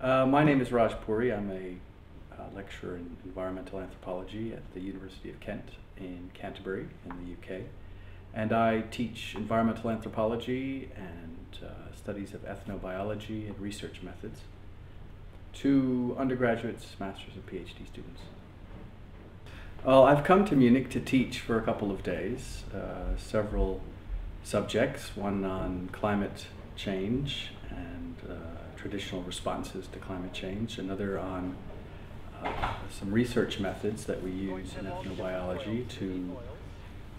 My name is Raj Puri. I'm a lecturer in environmental anthropology at the University of Kent in Canterbury in the UK. And I teach environmental anthropology and studies of ethnobiology and research methods to undergraduates, masters, and PhD students. Well, I've come to Munich to teach for a couple of days, several subjects, one on climate change and traditional responses to climate change, another on some research methods that we use in ethnobiology to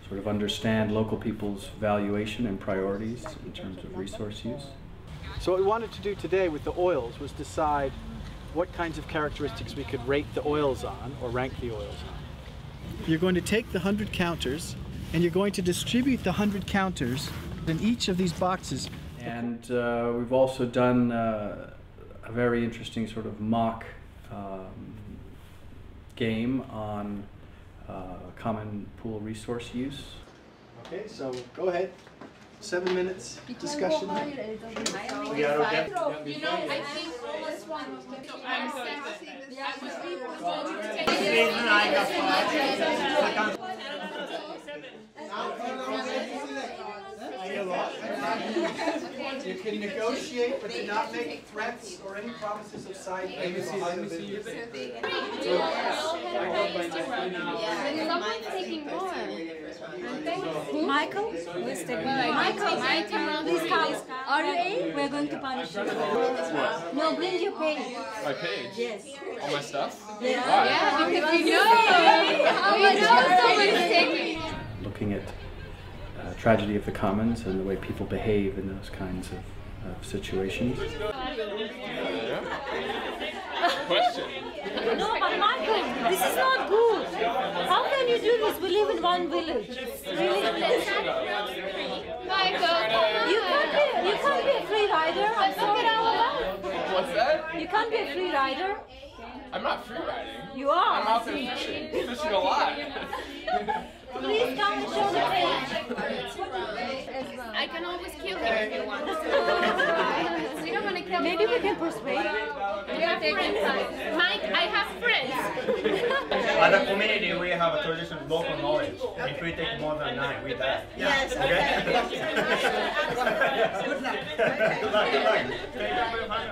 sort of understand local people's valuation and priorities in terms of resource use. So what we wanted to do today with the oils was decide what kinds of characteristics we could rate the oils on, or rank the oils on. You're going to take the 100 counters and you're going to distribute the 100 counters in each of these boxes. And we've also done a very interesting sort of mock game on common pool resource use. Okay, so go ahead. 7 minutes discussion. You know, I think almost one. You can negotiate, but do not make threats or any promises of side payments. Someone's taking more. Michael? Who's taking Michael, please come. Are you A? We're going to punish you. No, bring your page. My page? Yes. All my stuff? Yeah. Why? Yeah, because we know someone's taking. Looking at tragedy of the commons and the way people behave in those kinds of situations. Question. No, but Michael, this is not good. How can you do this? We live in one village. Really? Michael, You can't be a free rider. I'm sorry. What's that? You can't be a free rider. I'm not free riding. You are. I'm out there fishing. Fishing a lot. Please come and show the page. I can always kill him if you want. We don't want to kill him. Maybe we can persuade him. We have friends. Mike, I have friends. As a community, we have a tradition of local knowledge. If we take more than 9, we die. Yes, okay.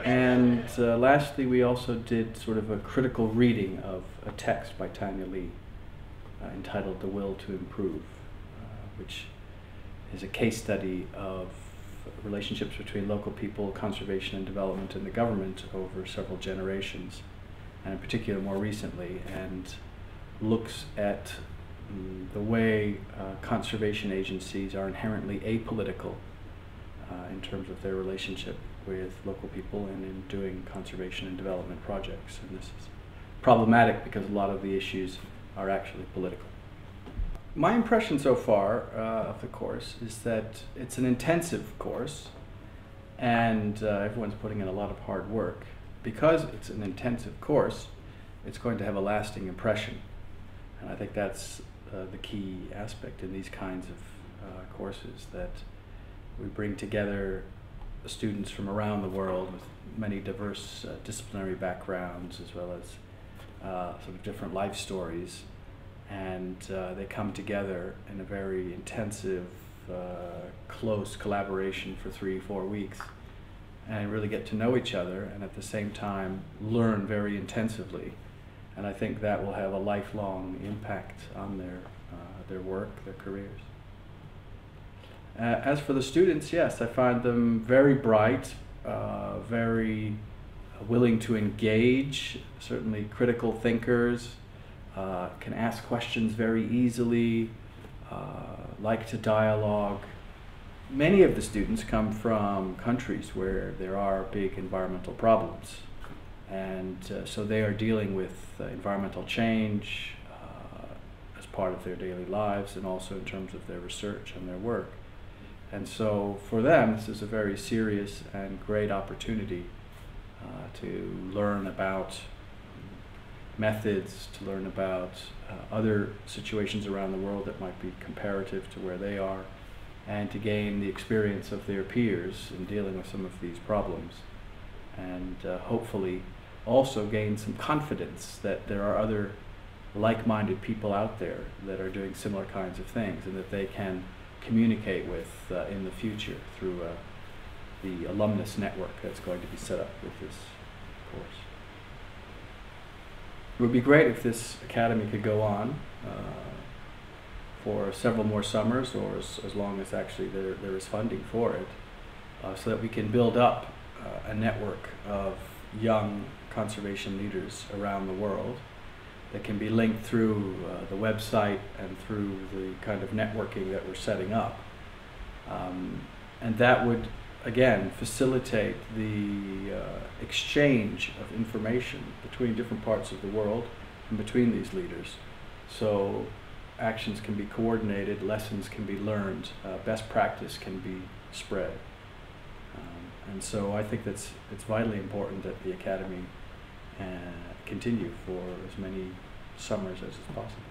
And lastly, we also did sort of a critical reading of a text by Tanya Lee entitled The Will to Improve, which is a case study of relationships between local people, conservation and development, and the government over several generations, and in particular more recently, and looks at the way conservation agencies are inherently apolitical in terms of their relationship with local people and in doing conservation and development projects. And this is problematic because a lot of the issues are actually political. My impression so far of the course is that it's an intensive course, and everyone's putting in a lot of hard work. Because it's an intensive course, it's going to have a lasting impression. And I think that's the key aspect in these kinds of courses, that we bring together students from around the world with many diverse disciplinary backgrounds, as well as sort of different life stories, and they come together in a very intensive, close collaboration for 3-4 weeks and really get to know each other, and at the same time learn very intensively. And I think that will have a lifelong impact on their work, their careers. As for the students, yes, I find them very bright, very willing to engage, certainly critical thinkers, can ask questions very easily, like to dialogue. Many of the students come from countries where there are big environmental problems, and so they are dealing with environmental change as part of their daily lives, and also in terms of their research and their work. And so for them, this is a very serious and great opportunity to learn about methods, to learn about other situations around the world that might be comparative to where they are, and to gain the experience of their peers in dealing with some of these problems. and hopefully also gain some confidence that there are other like-minded people out there that are doing similar kinds of things and that they can communicate with in the future through the alumnus network that's going to be set up with this course. It would be great if this academy could go on for several more summers, or as long as actually there is funding for it, so that we can build up a network of young conservation leaders around the world that can be linked through the website and through the kind of networking that we're setting up. And that would, again, facilitate the exchange of information between different parts of the world and between these leaders. So actions can be coordinated, lessons can be learned, best practice can be spread. And so I think it's vitally important that the Academy continue for as many summers as is possible.